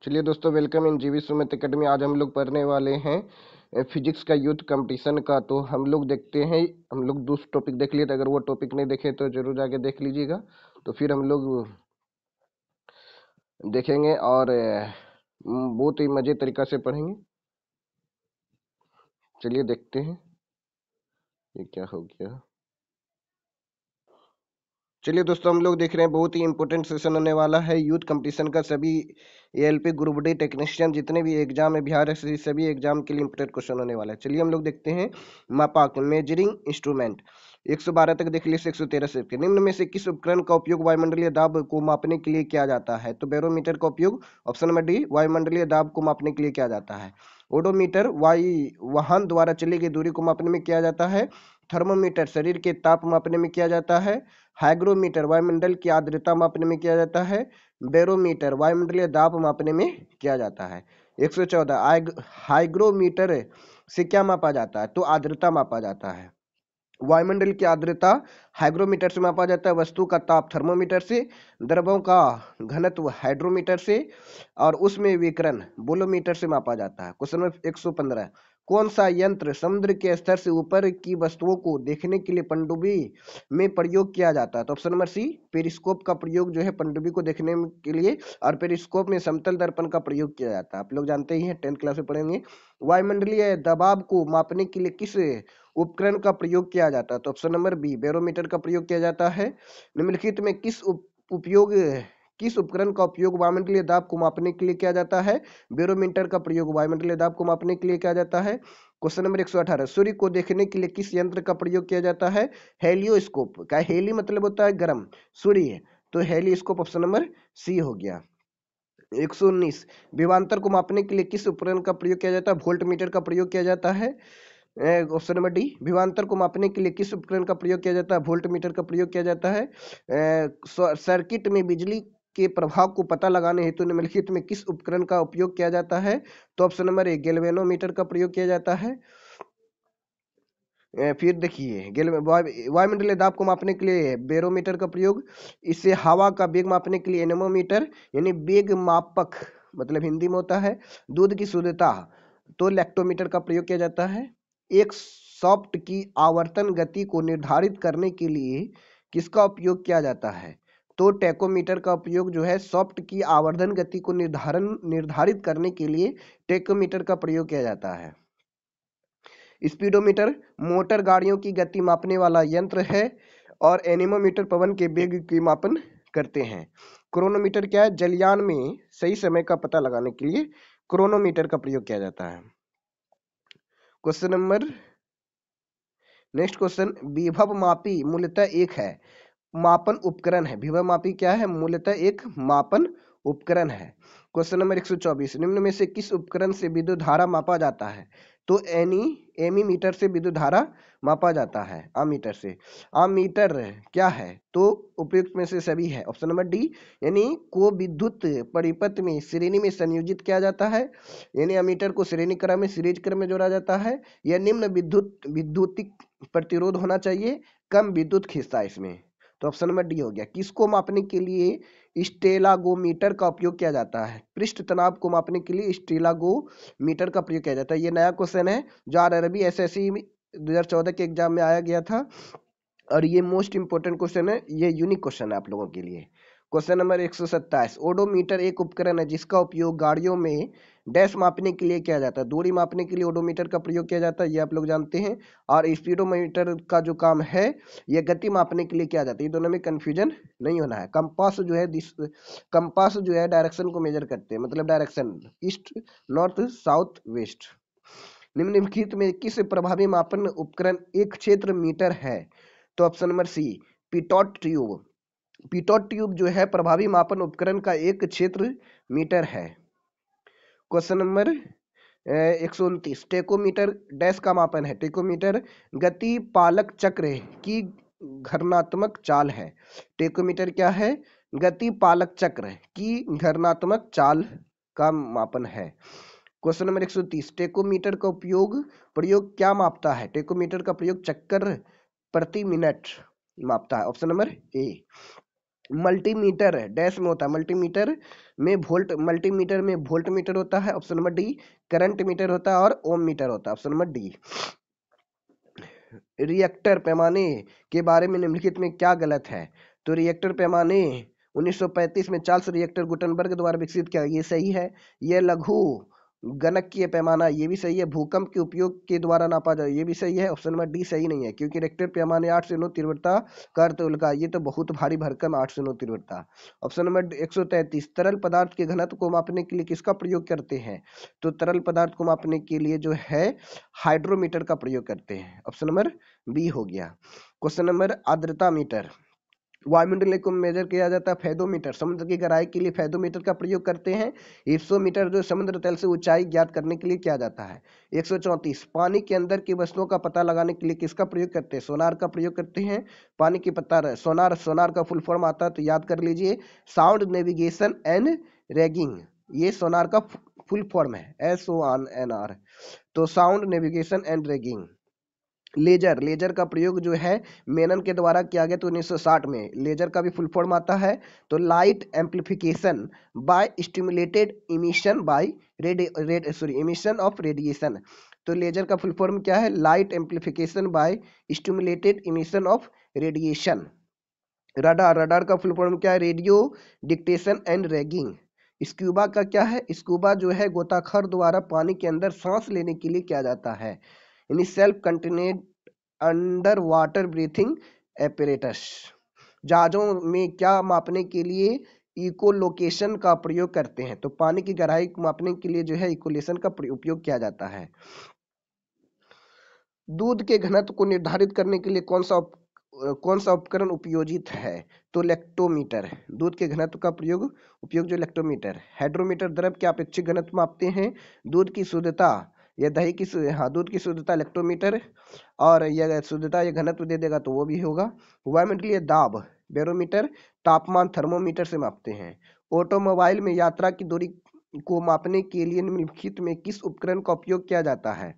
चलिए दोस्तों, welcome in जीवी सुमित अकेडमी। आज हम लोग पढ़ने वाले हैं फिजिक्स का यूथ कंपटीशन का। तो हम लोग देखते हैं, हम लोग दूसरा टॉपिक देख लिए थे। अगर वो टॉपिक नहीं देखे तो जरूर जाके देख लीजिएगा। तो फिर हम लोग देखेंगे और बहुत ही मजे तरीका से पढ़ेंगे। चलिए देखते हैं ये क्या हो गया। चलिए दोस्तों, हम लोग देख रहे हैं बहुत ही इंपॉर्टेंट सेशन होने वाला है यूथ कंपटीशन का। सभी एएलपी ग्रुप डी टेक्नीशियन जितने भी एग्जाम है बिहार से, सभी एग्जाम के लिए इंपॉर्टेंट क्वेश्चन होने वाला है। चलिए हम लोग देखते हैं। मापांक मेजरिंग इंस्ट्रूमेंट 112 तक देख लीजिए, 113 से निम्न में से किस उपकरण का उपयोग वायुमंडलीय दाब को मापने के लिए किया जाता है? तो बैरोमीटर का उपयोग, ऑप्शन नंबर डी, वायुमंडलीय दाब को मापने के लिए किया जाता है। ओडोमीटर वायु वाहन द्वारा चली गई दूरी को मापने में किया जाता है। थर्मोमीटर शरीर के ताप मापने में किया जाता है। हाइग्रोमीटर वायुमंडल की आर्द्रता मापने में किया जाता है। बैरोमीटर वायुमंडलीय दाब मापने में किया जाता है। 114 हाइग्रोमीटर से क्या मापा जाता है? तो आर्द्रता मापा जाता है। वायुमंडल की आर्द्रता हाइग्रोमीटर से मापा जाता है। वस्तु का ताप थर्मोमीटर से। द्रवों का घनत्व हाइड्रोमीटर से। और उसमें विकिरण बोलोमीटर से मापा जाता है। क्वेश्चन नंबर 115, कौन सा यंत्र समुद्र के स्तर से ऊपर की वस्तुओं को देखने के लिए पनडुब्बी में प्रयोग किया जाता है? तो ऑप्शन नंबर सी, पेरिस्कोप का प्रयोग जो है पनडुब्बी को देखने के लिए, और पेरिस्कोप में समतल दर्पण का प्रयोग किया जाता है। आप लोग जानते ही हैं, 10th क्लास में पढ़ेंगे। वायुमंडलीय दबाव को मापने के लिए किस उपकरण का प्रयोग किया जाता है? तो ऑप्शन नंबर बी, बैरोमीटर का प्रयोग किया जाता है। निम्नलिखित में किस उपकरण का उपयोग वायुमंडलीय दाब को मापने के लिए किया जाता है? बैरोमीटर का प्रयोग वायुमंडलीय दाब को मापने के लिए किया जाता है। क्वेश्चन नंबर 118, सूर्य को देखने के लिए किस यंत्र का प्रयोग किया जाता है? हेलियोस्कोप का। हेली मतलब होता है गर्म, सूर्य, तो हेलियोस्कोप ऑप्शन नंबर सी हो गया। 119, विभवांतर को मापने के लिए किस उपकरण का प्रयोग किया जाता है? वोल्ट मीटर का प्रयोग किया जाता है। ऑप्शन नंबर डी, विभवांतर को मापने के लिए किस उपकरण का प्रयोग किया जाता है? वोल्ट मीटर का प्रयोग किया जाता है। सर्किट में बिजली के प्रभाव को पता लगाने हेतु निम्नलिखित में किस उपकरण का उपयोग किया जाता है? तो ऑप्शन नंबर ए, गैल्वेनोमीटर का प्रयोग किया जाता है। फिर देखिए, वायुमंडलीय दाब को मापने के लिए बैरोमीटर का प्रयोग। इससे हवा का वेग मापने के लिए एनेमोमीटर यानी वेग मापक मतलब हिंदी में होता है। दूध की शुद्धता तो लैक्टोमीटर का प्रयोग किया जाता है। एक सॉफ्ट की आवर्तन गति को निर्धारित करने के लिए किसका उपयोग किया जाता है? तो टेकोमीटर का उपयोग जो है सॉफ्ट की आवर्धन गति को निर्धारित करने के लिए टेकोमीटर का प्रयोग किया जाता है। स्पीडोमीटर मोटर गाड़ियों की गति मापने वाला यंत्र है। और एनीमोमीटर पवन के वेग की मापन करते हैं। क्रोनोमीटर क्या है? जलयान में सही समय का पता लगाने के लिए क्रोनोमीटर का प्रयोग किया जाता है। क्वेश्चन नंबर नेक्स्ट क्वेश्चन, विभव मापी मूलतः एक है मापन उपकरण है। विभव मापी क्या है? मूलतः एक मापन उपकरण है। क्वेश्चन नंबर 124, निम्न में से किस उपकरण से विद्युत धारा मापा जाता है? तो एमीमीटर से विद्युत धारा मापा जाता है। आमीटर से। आमीटर क्या है? तो उपयुक्त में से सभी है। ऑप्शन नंबर डी, यानी को विद्युत परिपथ में श्रेणी में संयोजित किया जाता है, यानी अमीटर को श्रेणी क्रम में सीरीज क्रम में जोड़ा जाता है। यह निम्न विद्युतिक प्रतिरोध होना चाहिए, कम विद्युत खींचता है इसमें। तो ऑप्शन नंबर डी हो गया। किसको मापने के लिए स्टेलागोमीटर का उपयोग किया जाता है? पृष्ठ तनाव को मापने के लिए स्टेलागोमीटर का प्रयोग किया जाता है। ये नया क्वेश्चन है जो आरआरबी एसएससी 2014 के एग्जाम में आया गया था, और ये मोस्ट इंपोर्टेंट क्वेश्चन है, ये यूनिक क्वेश्चन है आप लोगों के लिए। क्वेश्चन नंबर 127, ओडोमीटर एक उपकरण है जिसका उपयोग गाड़ियों में डैश मापने के लिए किया जाता है। दूरी मापने के लिए ओडोमीटर का प्रयोग किया जाता है, ये आप लोग जानते हैं। और स्पीडोमीटर का जो काम है यह गति मापने के लिए किया जाता है। ये दोनों में कंफ्यूजन नहीं होना है। कंपास जो है डायरेक्शन को मेजर करते हैं, मतलब direction east north south west. निम्नलिखित में किस प्रभावी मापन उपकरण एक क्षेत्र मीटर है? तो option number C, pitot tube. Pitot tube जो है प्रभावी मापन उपकरण का एक क्षेत्र मीटर है। क्वेश्चन नंबर 129, टेकोमीटर डैश का मापन है। टेकोमीटर गति पालक चक्र की घर्षणात्मक चाल है। टेकोमीटर क्या है? गति पालक चक्र की घर्षणात्मक चाल का मापन है। क्वेश्चन नंबर 130, टेकोमीटर का प्रयोग क्या मापता है? टेकोमीटर का प्रयोग चक्कर प्रति मिनट मापता है। ऑप्शन नंबर ए। मल्टीमीटर डैश में होता है, मल्टीमीटर में वोल्ट मीटर होता है, option number D. Current meter होता है और ओम मीटर होता है, ऑप्शन नंबर डी। रिएक्टर पैमाने के बारे में निम्नलिखित में क्या गलत है? तो रिएक्टर पैमाने 1935 में चार्ल्स रिएक्टर गुटनबर्ग द्वारा विकसित किया, ये सही है। यह लघु गणकीय पैमाना, ये भी सही है। भूकंप के उपयोग के द्वारा नापा जाए, ये भी सही है। ऑप्शन नंबर डी सही नहीं है, क्योंकि रिएक्टर पैमाने 8 से 9 तीव्रता का अर्थ उल्का, ये तो बहुत भारी भरकम 8 से 9 तीव्रता। ऑप्शन नंबर 133, तरल पदार्थ के घनत्व को मापने के लिए किसका प्रयोग करते हैं? तो तरल पदार्थ को मापने के लिए जो है हाइड्रोमीटर का प्रयोग करते हैं, ऑप्शन नंबर बी हो गया। क्वेश्चन नंबर आर्द्रता मीटर, वायुमंडल को मेजर किया जाता है फेदोमीटर, समुद्र की गहराई के लिए फेदोमीटर का प्रयोग करते हैं। हिप्सोमीटर जो समुद्र तल से ऊंचाई ज्ञात करने के लिए किया जाता है। 134, पानी के अंदर की वस्तुओं का पता लगाने के लिए किसका प्रयोग करते हैं? सोनार का प्रयोग करते हैं। पानी की पता सोनार का फुल फॉर्म आता है तो याद कर लीजिए, साउंड नेविगेशन एंड रैगिंग, ये सोनार का फुल फॉर्म है, SONAR, तो sound navigation and ranging. Laser का प्रयोग जो है मेनन के द्वारा किया गया तो 1960 में। लेजर का भी फुल फॉर्म आता है तो light amplification by stimulated emission by emission of radiation. तो लेजर का फुल फॉर्म क्या है? Light amplification by stimulated emission of radiation. Radar का फुल फॉर्म क्या है? Radio dictation and ranging. Scuba का क्या है? स्क्यूबा जो है गोताखोर द्वारा पानी के अंदर सांस लेने के लिए किया जाता है, यानी self contained under water breathing apparatus. जहाजों में क्या मापने के लिए इकोलोकेशन का प्रयोग करते हैं? तो पानी की गहराई मापने के लिए जो है इकोलोकेशन का उपयोग किया जाता है। दूध के घनत्व को निर्धारित करने के लिए कौन सा उपकरण उपयोजित है? तो लैक्टोमीटर। दूध के घनत्व का उपयोग जो लैक्टोमीटर। हाइड्रोमीटर द्रव के अपेक्षित घनत्व मापते हैं। दूध की शुद्धता या दही की दूध की शुद्धता लैक्टोमीटर, और यह शुद्धता या घनत्व दे देगा तो वो भी होगा। वायुमंडलीय दाब बैरोमीटर। तापमान थर्मोमीटर से मापते हैं। ऑटोमोबाइल में यात्रा की दूरी को मापने के लिए निम्नलिखित में किस उपकरण का उपयोग किया जाता है?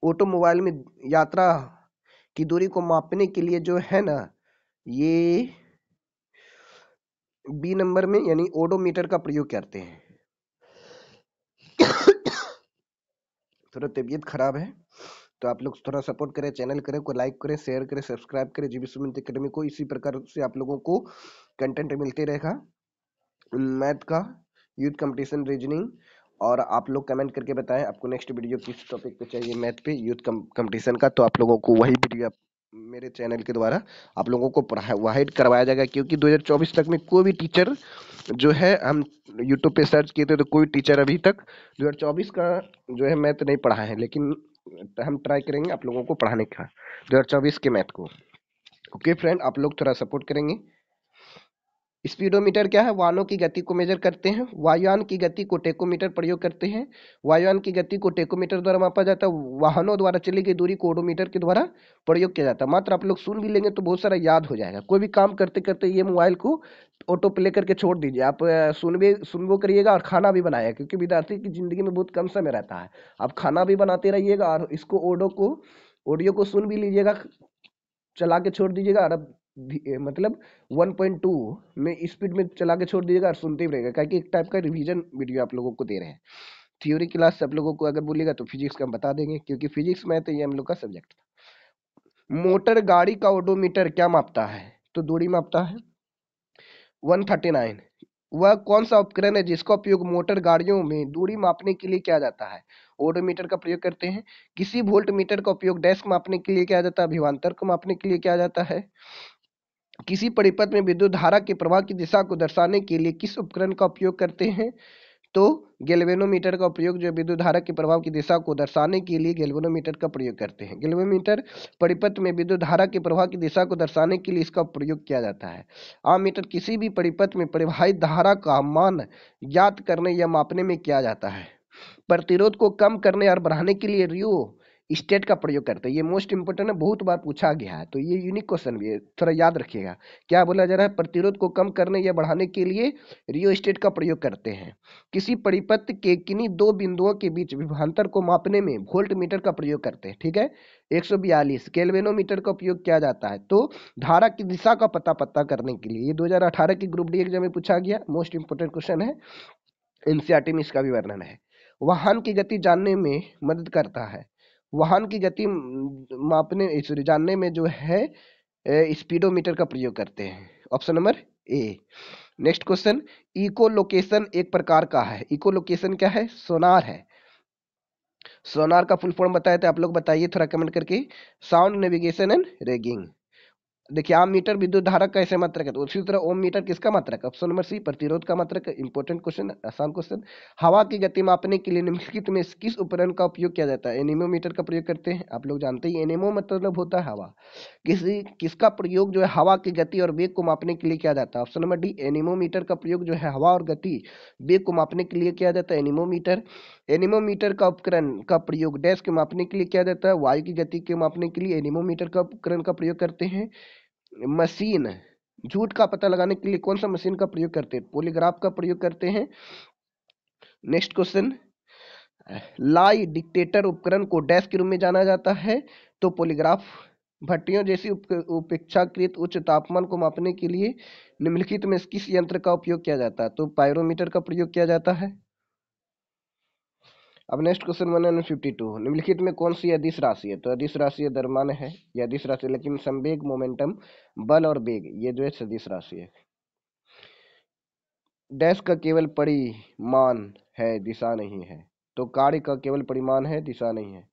ऑटोमोबाइल में यात्रा की दूरी को मापने के लिए जो है ना, ये बी नंबर में यानी ओडोमीटर का प्रयोग करते हैं। थोड़ा तबीयत खराब है तो आप लोग थोड़ा सपोर्ट करें, चैनल करें को लाइक करें, शेयर करें, सब्सक्राइब करें। जीबी सुमंत एकेडमी को इसी प्रकार से आप लोगों को कंटेंट मिलते रहेगा, मैथ का, यूथ कंपटीशन, रीजनिंग। और आप लोग कमेंट करके बताएं आपको नेक्स्ट वीडियो किस टॉपिक पे चाहिए, मैथ पे, यूथ कंपटीशन का, तो आप लोगों को वही वीडियो मेरे चैनल के द्वारा आप लोगों को प्रोवाइड करवाया जाएगा। क्योंकि 2024 तक में कोई भी टीचर जो है, हम यूट्यूब पे सर्च किए थे तो कोई टीचर अभी तक 2024 का जो है मैथ नहीं पढ़ा है, लेकिन हम ट्राई करेंगे आप लोगों को पढ़ाने का 2024 के मैथ को। ओके फ्रेंड, आप लोग थोड़ा सपोर्ट करेंगे। स्पीडोमीटर क्या है? वाहनों की गति को मेजर करते हैं। वायुयान की गति को टेकोमीटर प्रयोग करते हैं। वायुयान की गति को टेकोमीटर द्वारा मापा जाता है। वाहनों द्वारा चली गई दूरी को ओडोमीटर के द्वारा प्रयोग किया जाता है। मात्र आप लोग सुन भी लेंगे तो बहुत सारा याद हो जाएगा। कोई भी काम करते करते ये मोबाइल को ऑटो प्ले करके छोड़ दीजिए, आप सुनबो करिएगा और खाना भी बनाएगा, क्योंकि विद्यार्थी की जिंदगी में बहुत कम समय रहता है। आप खाना भी बनाते रहिएगा और इसको ऑडियो को सुन भी लीजिएगा, चला के छोड़ दीजिएगा, और अब मतलब 1.2 में स्पीड में चला के छोड़ दीजिएगा और सुनते ही रहेगा, क्योंकि एक टाइप का रिवीजन वीडियो आप लोगों को दे रहे हैं। थ्योरी क्लास आप लोगों को अगर बोलिएगा तो फिजिक्स का हम बता देंगे, क्योंकि फिजिक्स में तो ये हम लोग का सब्जेक्ट था। मोटर गाड़ी का ओडोमीटर क्या मापता है? तो दूरी मापता है। 139, वह कौन सा उपकरण है जिसका उपयोग मोटर गाड़ियों में दूरी मापने के लिए किया जाता है? ओडोमीटर का प्रयोग करते हैं। किसी वोल्ट मीटर का उपयोग डैश मापने के लिए किया जाता है? अभिवांतर को मापने के लिए किया जाता है। किसी परिपथ में विद्युत धारा के प्रवाह की दिशा को दर्शाने के लिए किस उपकरण का उपयोग करते हैं? तो गैल्वेनोमीटर का प्रयोग जो विद्युत धारा के प्रवाह की दिशा को दर्शाने के लिए गैल्वेनोमीटर का प्रयोग करते हैं। गैल्वेनोमीटर परिपथ में विद्युत धारा के प्रवाह की दिशा को दर्शाने के लिए इसका प्रयोग किया जाता है। आममीटर किसी भी परिपथ में प्रवाहित धारा का मान ज्ञात करने या मापने में किया जाता है। प्रतिरोध को कम करने और बढ़ाने के लिए रियो स्टेट का प्रयोग करते हैं। ये मोस्ट इंपोर्टेंट है, बहुत बार पूछा गया है, तो ये यूनिक क्वेश्चन भी है, थोड़ा याद रखिएगा। क्या बोला जा रहा है? प्रतिरोध को कम करने या बढ़ाने के लिए रियोस्टेट का प्रयोग करते हैं। किसी परिपथ के किन्हीं दो बिंदुओं के बीच विभवांतर को मापने में वोल्ट मीटर का प्रयोग करते हैं। ठीक है। 142 केल्विनोमीटर का उपयोग किया जाता है तो धारा की दिशा का पता करने के लिए। ये 2018 की ग्रुप डी एग्जाम में पूछा गया, मोस्ट इंपोर्टेंट क्वेश्चन है, एनसीईआरटी में इसका भी वर्णन है। वाहन की गति जानने में मदद करता है। वाहन की गति मापने सॉरी जानने में जो है स्पीडोमीटर का प्रयोग करते हैं। Option number A. Next question, echo location एक प्रकार का है। इको लोकेशन क्या है? सोनार है। सोनार का फुल फॉर्म बताए थे आप लोग, बताइए थोड़ा कमेंट करके। Sound navigation and ragging. देखिए, आम मीटर विद्युत धारा का ऐसे मात्रक है, तो उसी तरह ओम मीटर किसका मात्रक? ऑप्शन नंबर सी, प्रतिरोध का मात्रक। इंपॉर्टेंट क्वेश्चन, आसान क्वेश्चन। हवा की गति मापने के लिए निम्नलिखित में किस उपकरण का उपयोग किया जाता है? एनीमोमीटर का प्रयोग करते हैं। आप लोग जानते ही एनेमो मतलब होता है हवा। किसका प्रयोग जो है हवा की गति और वेग को मापने के लिए किया जाता है? ऑप्शन नंबर डी, एनीमोमीटर का प्रयोग जो है हवा और गति वेग को मापने के लिए किया जाता है, एनीमोमीटर। एनीमोमीटर का उपकरण का प्रयोग डैश के मापने के लिए किया जाता है, वायु की गति के मापने के लिए एनीमोमीटर का उपकरण का प्रयोग करते हैं। मशीन, झूठ का पता लगाने के लिए कौन सा मशीन का प्रयोग करते हैं? पॉलीग्राफ का प्रयोग करते हैं। नेक्स्ट क्वेश्चन, लाई डिटेक्टर उपकरण को डैश के रूप में जाना जाता है, तो पॉलीग्राफ। भट्टियों जैसी उपेक्षाकृत उच्च तापमान को मापने के लिए निम्नलिखित में किस यंत्र का उपयोग किया जाता है? तो पायरोमीटर का प्रयोग किया जाता है। अब नेक्स्ट क्वेश्चन 152, निम्नलिखित में कौन सी अदिश राशि है? तो अदिश राशि द्रव्यमान है, यह अदिश राशि, लेकिन संवेग, मोमेंटम, बल और वेग ये जो है सदिश राशि है। डैश का केवल परिमाण है, दिशा नहीं है, तो कार्य का केवल परिमाण है, दिशा नहीं है।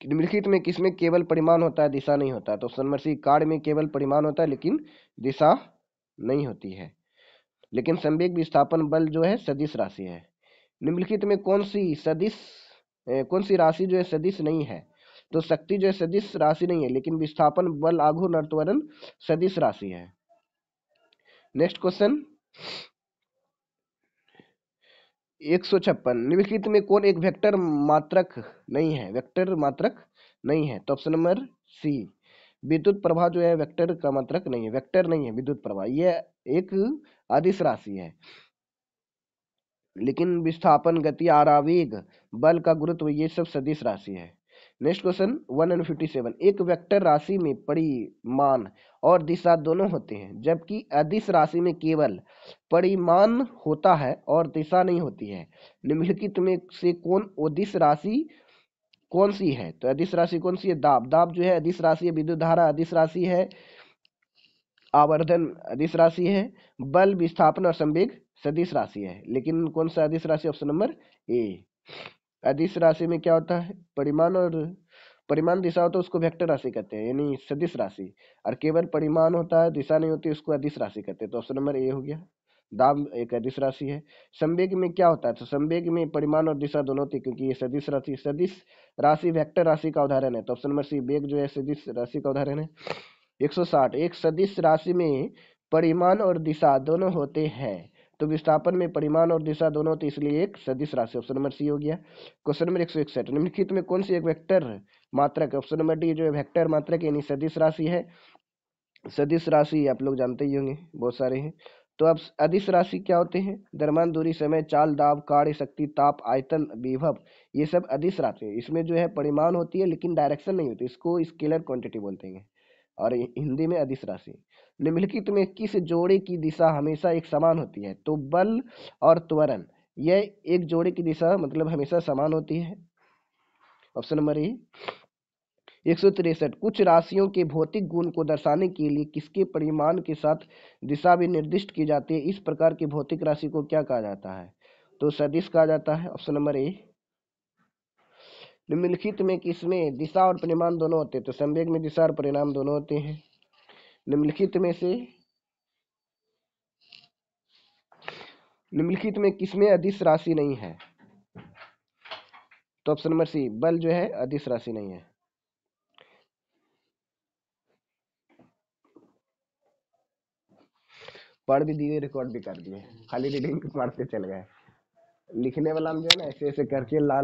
निम्नलिखित में किसमें केवल परिमाण होता है, दिशा नहीं होता? तो ऑप्शन नंबर सी, कार्य में केवल परिमाण होता है लेकिन दिशा नहीं होती है। लेकिन संवेग विस्थापन बल जो है सदिश राशि है। निम्नलिखित में कौन सी राशि जो है सदिश नहीं है? तो शक्ति जो है सदिश राशि नहीं है, लेकिन विस्थापन बल आघूर्ण और त्वरण सदिश राशि है। नेक्स्ट क्वेश्चन 156, निम्नलिखित में कौन एक वेक्टर मात्रक नहीं है? वेक्टर मात्रक नहीं है, तो ऑप्शन नंबर सी, विद्युत प्रवाह जो है वेक्टर का मात्रक नहीं है, वेक्टर नहीं है विद्युत प्रवाह, यह एक अदिश राशि है। लेकिन विस्थापन, गति, आवेग, बल का गुरुत्व ये सब सदिश राशि है। नेक्स्ट क्वेश्चन 157, एक वेक्टर राशि में परिमाण और दिशा दोनों होते हैं, जबकि अदिश राशि में केवल परिमाण होता है और दिशा नहीं होती है। निम्नलिखित में से कौन अदिश राशि कौन सी है? तो अदिश राशि कौन सी है? दाब, दाब जो है अदिश राशि है। विद्युत धारा अदिश राशि है। आवर्धन अदिश राशि है। बल, विस्थापन और संवेग सदिश राशि है। लेकिन कौन सा अदिश राशि? ऑप्शन नंबर ए। अदिश राशि में क्या होता है? परिमाण, और परिमाण दिशा होता है उसको वेक्टर राशि कहते हैं, यानी सदिश राशि। और केवल परिमाण होता है, दिशा नहीं होती, उसको अदिश राशि कहते हैं। तो ऑप्शन नंबर ए हो गया। दाब एक अदिश राशि है। संवेग में क्या होता है? तो संवेग में परिमाण और दिशा दोनों होती है, क्योंकि ये सदिश राशि, सदिश राशि वेक्टर राशि का उदाहरण है। तो ऑप्शन नंबर सी, वेग जो है सदिश राशि का उदाहरण है। 160, एक सदिश राशि में परिमाण और दिशा दोनों होते हैं, तो विस्थापन में परिमाण और दिशा दोनों होते, इसलिए एक सदिश राशि। ऑप्शन नंबर सी हो गया। क्वेश्चन नंबर 161, निम्नलिखित में कौन सी एक वेक्टर मात्रक? ऑप्शन नंबर डी जो है वेक्टर मात्रक यानी सदिश राशि है। सदिश राशि आप लोग जानते ही होंगे, बहुत सारे हैं। तो अब अदिश राशि क्या होते हैं? द्रव्यमान, दूरी, समय, चाल, दाब, कार्य, शक्ति, ताप, आयतन, विभव, ये सब अदिश राशि है। इसमें जो है परिमाण होती है लेकिन डायरेक्शन नहीं होती, इसको स्केलर क्वांटिटी बोलते हैं, और हिंदी में अदिश राशि। निम्नलिखित में किस जोड़े की दिशा हमेशा एक समान होती है? तो बल और त्वरण, यह एक जोड़े की दिशा मतलब हमेशा समान होती है। ऑप्शन नंबर ए। 163, कुछ राशियों के भौतिक गुण को दर्शाने के लिए किसके परिमाण के साथ दिशा भी निर्दिष्ट की जाती है? इस प्रकार की भौतिक राशि को क्या कहा जाता है? तो सदिश कहा जाता है। ऑप्शन नंबर ए। निम्नलिखित में किसमें दिशा और परिमाण दोनों होते हैं? तो संवेग में दिशा और परिमाण दोनों होते हैं। निम्नलिखित में किसमें अदिश राशि नहीं है? तो ऑप्शन नंबर सी, बल जो है अदिश राशि नहीं है। पढ़ भी दिए, रिकॉर्ड भी कर दिए, खाली रीडिंग मारते चल गए। लिखने वाला हम जो है ना ऐसे ऐसे करके लाल